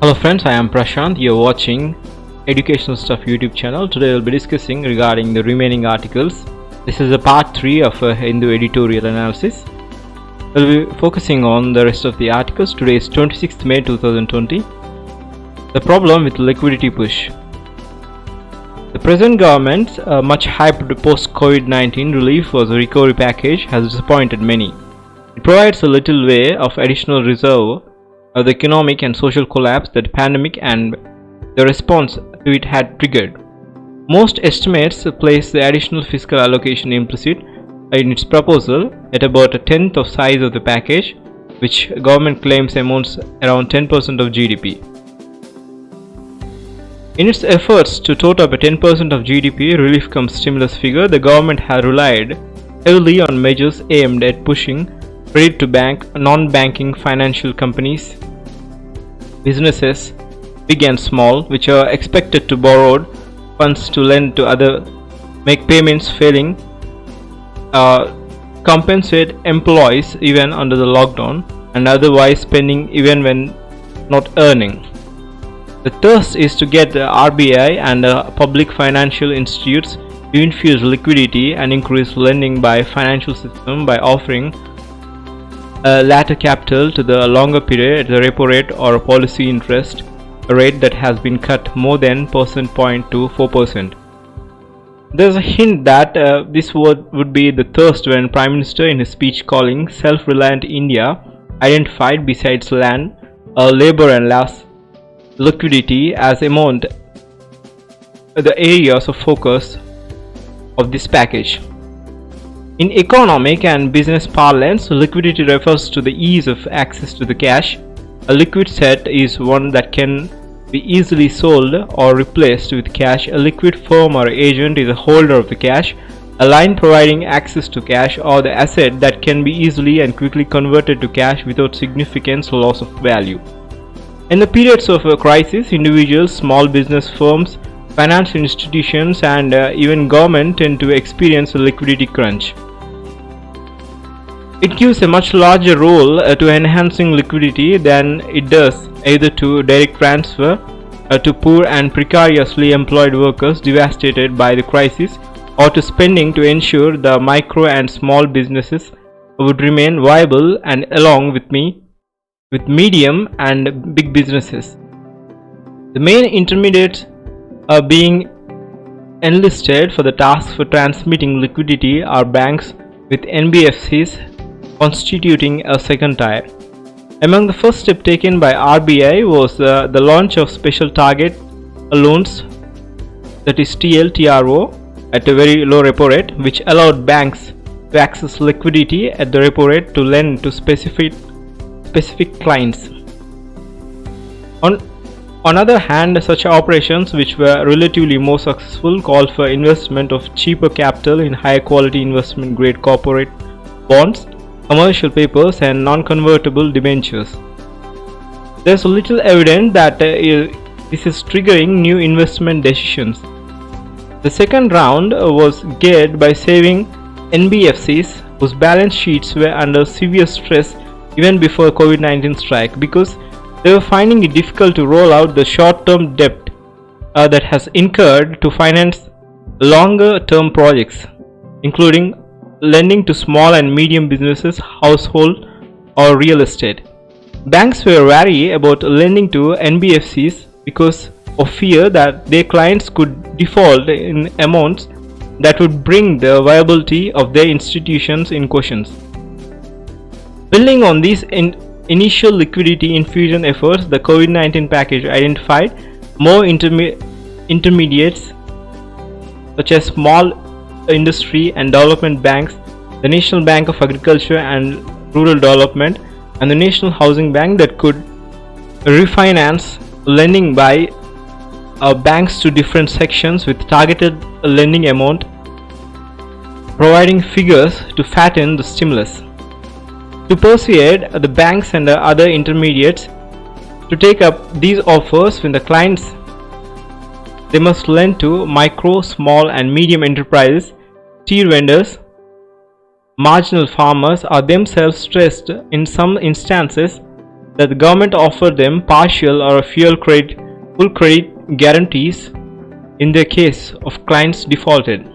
Hello friends, I am Prashant. You are watching Educational Stuff YouTube channel. Today we'll be discussing regarding the remaining articles. This is a part 3 of a Hindu editorial analysis. We'll be focusing on the rest of the articles. Today is 26th May 2020. The problem with liquidity push. The present government's much hyped post-COVID-19 relief for the recovery package has disappointed many. It provides a little way of additional reserve of the economic and social collapse that the pandemic and the response to it had triggered. Most estimates place the additional fiscal allocation implicit in its proposal at about a tenth of size of the package, which government claims amounts around 10% of GDP. In its efforts to tot up a 10% of GDP relief cum stimulus figure, the government has relied heavily on measures aimed at pushing credit to non-banking financial companies, businesses, big and small, which are expected to borrow funds to lend to other, make payments failing, compensate employees even under the lockdown, and otherwise spending even when not earning. The thirst is to get the RBI and public financial institutes to infuse liquidity and increase lending by financial system by offering latter capital to the longer period at the repo rate or a policy interest rate that has been cut more than percent point to 4%. There is a hint that this would be the thirst when Prime Minister in his speech calling self-reliant India identified besides land, labor and liquidity as among the areas of focus of this package. In economic and business parlance, liquidity refers to the ease of access to the cash. A liquid set is one that can be easily sold or replaced with cash. A liquid firm or agent is a holder of the cash, a line providing access to cash, or the asset that can be easily and quickly converted to cash without significant loss of value. In the periods of a crisis, individuals, small business firms, financial institutions, and even government tend to experience a liquidity crunch. It gives a much larger role to enhancing liquidity than it does either to direct transfer to poor and precariously employed workers devastated by the crisis, or to spending to ensure the micro and small businesses would remain viable, and along with medium and big businesses. The main intermediates being enlisted for the task for transmitting liquidity are banks, with NBFCs constituting a second tier. Among the first step taken by RBI was the launch of special target loans, that is TLTRO, at a very low repo rate, which allowed banks to access liquidity at the repo rate to lend to specific clients. On other hand, such operations, which were relatively more successful, called for investment of cheaper capital in higher quality investment grade corporate bonds, commercial papers, and non-convertible debentures. There is little evidence that this is triggering new investment decisions. The second round was geared by saving NBFCs whose balance sheets were under severe stress even before COVID-19 strike, because they were finding it difficult to roll out the short-term debt that has incurred to finance longer-term projects, including lending to small and medium businesses, household, or real estate. Banks were wary about lending to NBFCs because of fear that their clients could default in amounts that would bring the viability of their institutions in question. Building on these initial liquidity infusion efforts, the COVID-19 package identified more intermediates such as small industry and development banks, the National Bank of Agriculture and Rural Development, and the National Housing Bank that could refinance lending by banks to different sections with targeted lending amount, providing figures to fatten the stimulus. To persuade the banks and the other intermediates to take up these offers when the clients, they must lend to micro, small, and medium enterprises. Tea vendors, marginal farmers are themselves stressed in some instances that the government offered them partial or full credit guarantees in the case of clients defaulted.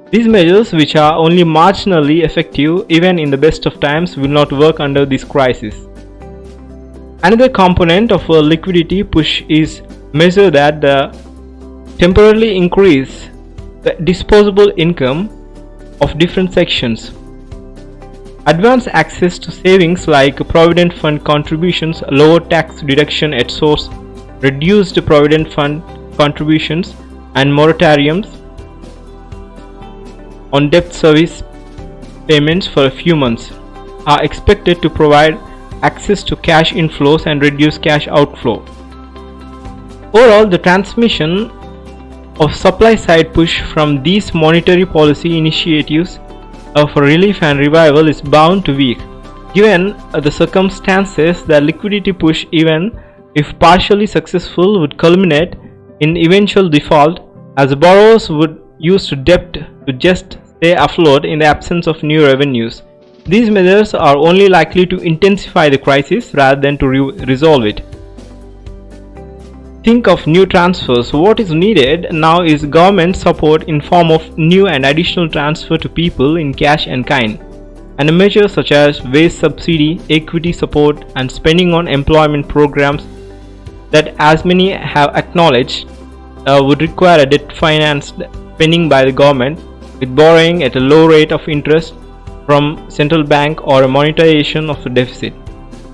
These measures, which are only marginally effective even in the best of times, will not work under this crisis. Another component of a liquidity push is measure that temporarily increase the disposable income of different sections. Advance access to savings like Provident Fund contributions, lower tax deduction at source, reduced Provident Fund contributions, and moratoriums on debt service payments for a few months are expected to provide access to cash inflows and reduce cash outflow. Overall, the transmission of supply side push from these monetary policy initiatives of relief and revival is bound to weak. Given the circumstances, the liquidity push, even if partially successful, would culminate in eventual default, as borrowers would use debt to just stay afloat in the absence of new revenues. These measures are only likely to intensify the crisis rather than to resolve it. Think of new transfers. What is needed now is government support in form of new and additional transfer to people in cash and kind, and measures such as wage subsidy, equity support, and spending on employment programs that, as many have acknowledged, would require a debt-financed spending by the government, with borrowing at a low rate of interest from central bank or a monetization of the deficit.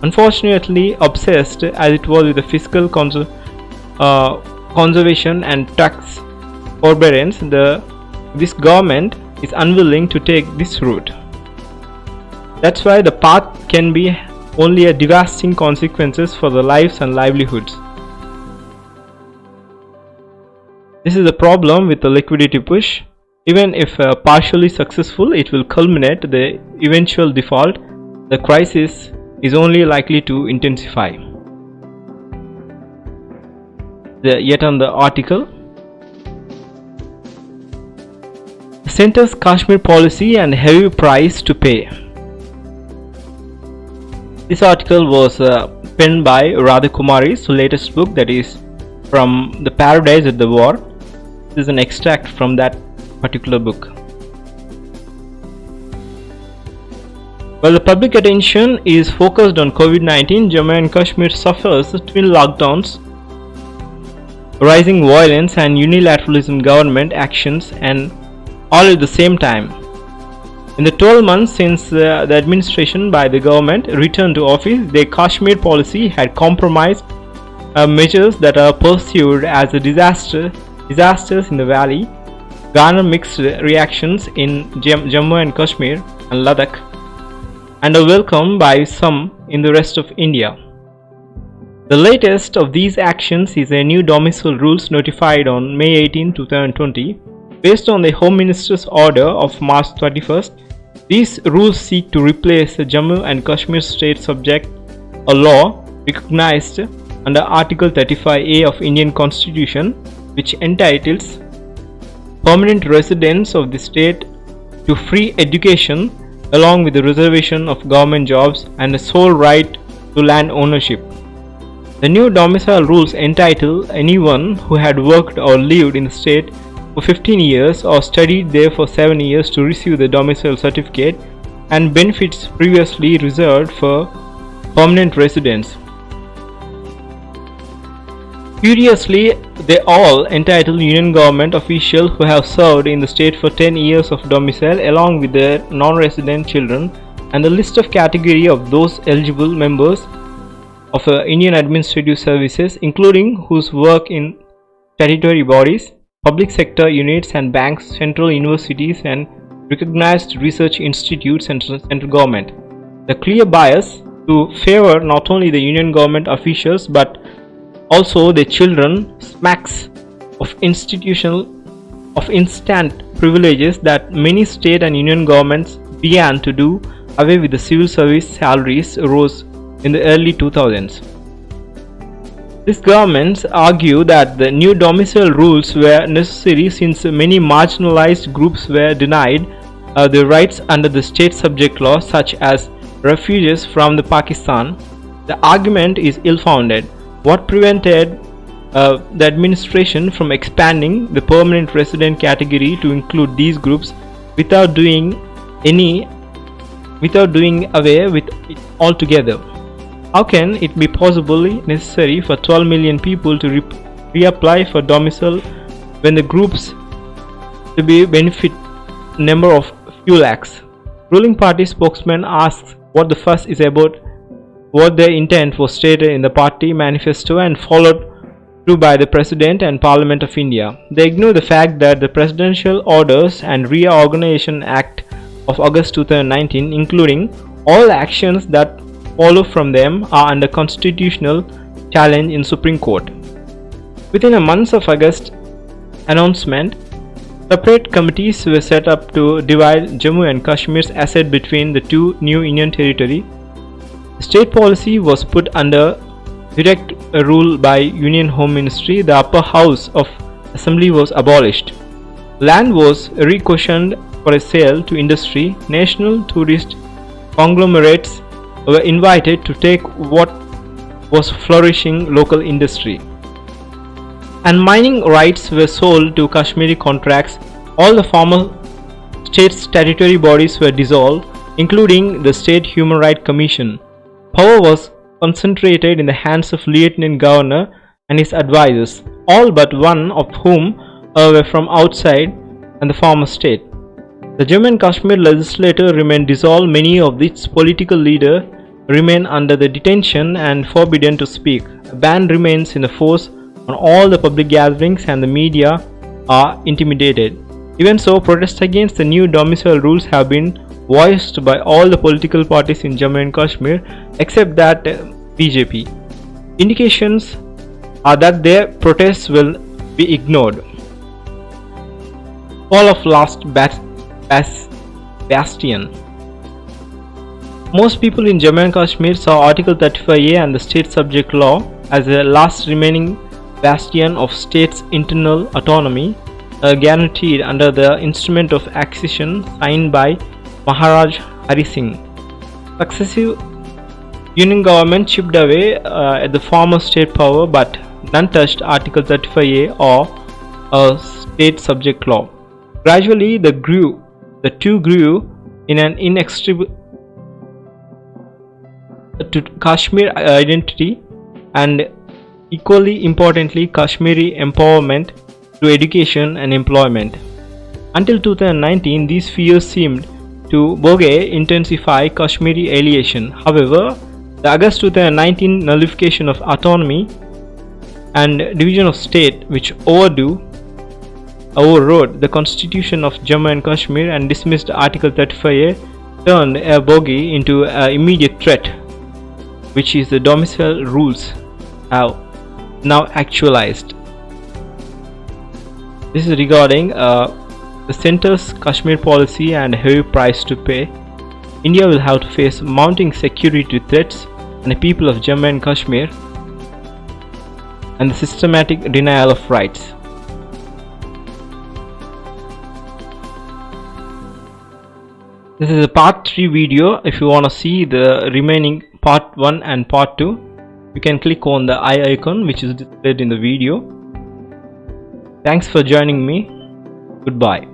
Unfortunately, obsessed as it was with the fiscal conservation and tax forbearance, this government is unwilling to take this route. That's why the path can be only a devastating consequences for the lives and livelihoods. This is the problem with the liquidity push. Even if partially successful, it will culminate the eventual default. The crisis is only likely to intensify. Yet on the article, the Centre's Kashmir Policy and Heavy Price to Pay. This article was penned by Radha Kumari's latest book, that is From the Paradise at the War. This is an extract from that particular book. While the public attention is focused on COVID-19, Jammu and Kashmir suffers twin lockdowns, rising violence, and unilateralism government actions, and all at the same time. In the 12 months since the administration by the government returned to office, their Kashmir policy had compromised measures that are perceived as a disasters in the valley, garner mixed reactions in Jammu and Kashmir and Ladakh, and are welcomed by some in the rest of India. The latest of these actions is a new Domicile Rules notified on May 18, 2020. Based on the Home Minister's order of March 31st, these rules seek to replace the Jammu and Kashmir state subject a law recognized under Article 35A of Indian Constitution, which entitles permanent residents of the state to free education along with the reservation of government jobs and the sole right to land ownership. The new domicile rules entitle anyone who had worked or lived in the state for 15 years or studied there for 7 years to receive the domicile certificate and benefits previously reserved for permanent residents. Curiously, they all entitle union government officials who have served in the state for 10 years of domicile along with their non-resident children, and the list of category of those eligible members of Indian administrative services, including whose work in statutory bodies, public sector units and banks, central universities and recognized research institutes and central government. The clear bias to favor not only the union government officials but also their children smacks of instant privileges that many state and union governments began to do away with. The civil service salaries rose in the early 2000s. These governments argue that the new domicile rules were necessary since many marginalized groups were denied their rights under the state subject law, such as refugees from Pakistan, The argument is ill-founded. What prevented the administration from expanding the permanent resident category to include these groups without doing away with it altogether? How can it be possibly necessary for 12 million people to reapply for domicile when the groups to be benefit number of few lakhs? Ruling party spokesman asks what the fuss is about, what their intent was stated in the party manifesto and followed through by the President and Parliament of India. They ignore the fact that the Presidential Orders and Reorganization Act of August 2019, including all actions that follow from them, are under constitutional challenge in Supreme Court. Within a month of August announcement, separate committees were set up to divide Jammu and Kashmir's asset between the two new Union territory. State policy was put under direct rule by Union Home Ministry. The upper house of assembly was abolished. Land was requisitioned for a sale to industry. National tourist conglomerates were invited to take what was flourishing local industry. And mining rights were sold to Kashmiri contracts. All the former state statutory bodies were dissolved, including the State Human Rights Commission. Power was concentrated in the hands of Lieutenant Governor and his advisors, all but one of whom were from outside and the former state. The Jammu and Kashmir legislature remained dissolved. Many of its political leaders remain under the detention and forbidden to speak. A ban remains in force on all the public gatherings and the media are intimidated. Even so, protests against the new domicile rules have been voiced by all the political parties in Jammu and Kashmir except that BJP. Indications are that their protests will be ignored. Fall of last bastion. Most people in Jammu and Kashmir saw Article 35A and the state subject law as the last remaining bastion of state's internal autonomy, guaranteed under the Instrument of Accession signed by Maharaj Hari Singh. Successive Union government chipped away at the former state power, but none touched Article 35A or a state subject law. Gradually, the two grew in an inextricable to Kashmir identity and, equally importantly, Kashmiri empowerment through education and employment. Until 2019, these fears seemed to intensify Kashmiri alienation. However, the August 2019 nullification of autonomy and division of state, which overrode the constitution of Jammu and Kashmir and dismissed Article 35A, turned a bogey into an immediate threat, which is the domicile rules have now actualized. This is regarding the centre's Kashmir policy and heavy price to pay. India will have to face mounting security threats and the people of Jammu and Kashmir and the systematic denial of rights. This is a part 3 video. If you want to see the remaining part 1 and part 2, you can click on the eye icon which is displayed in the video. Thanks for joining me. Goodbye.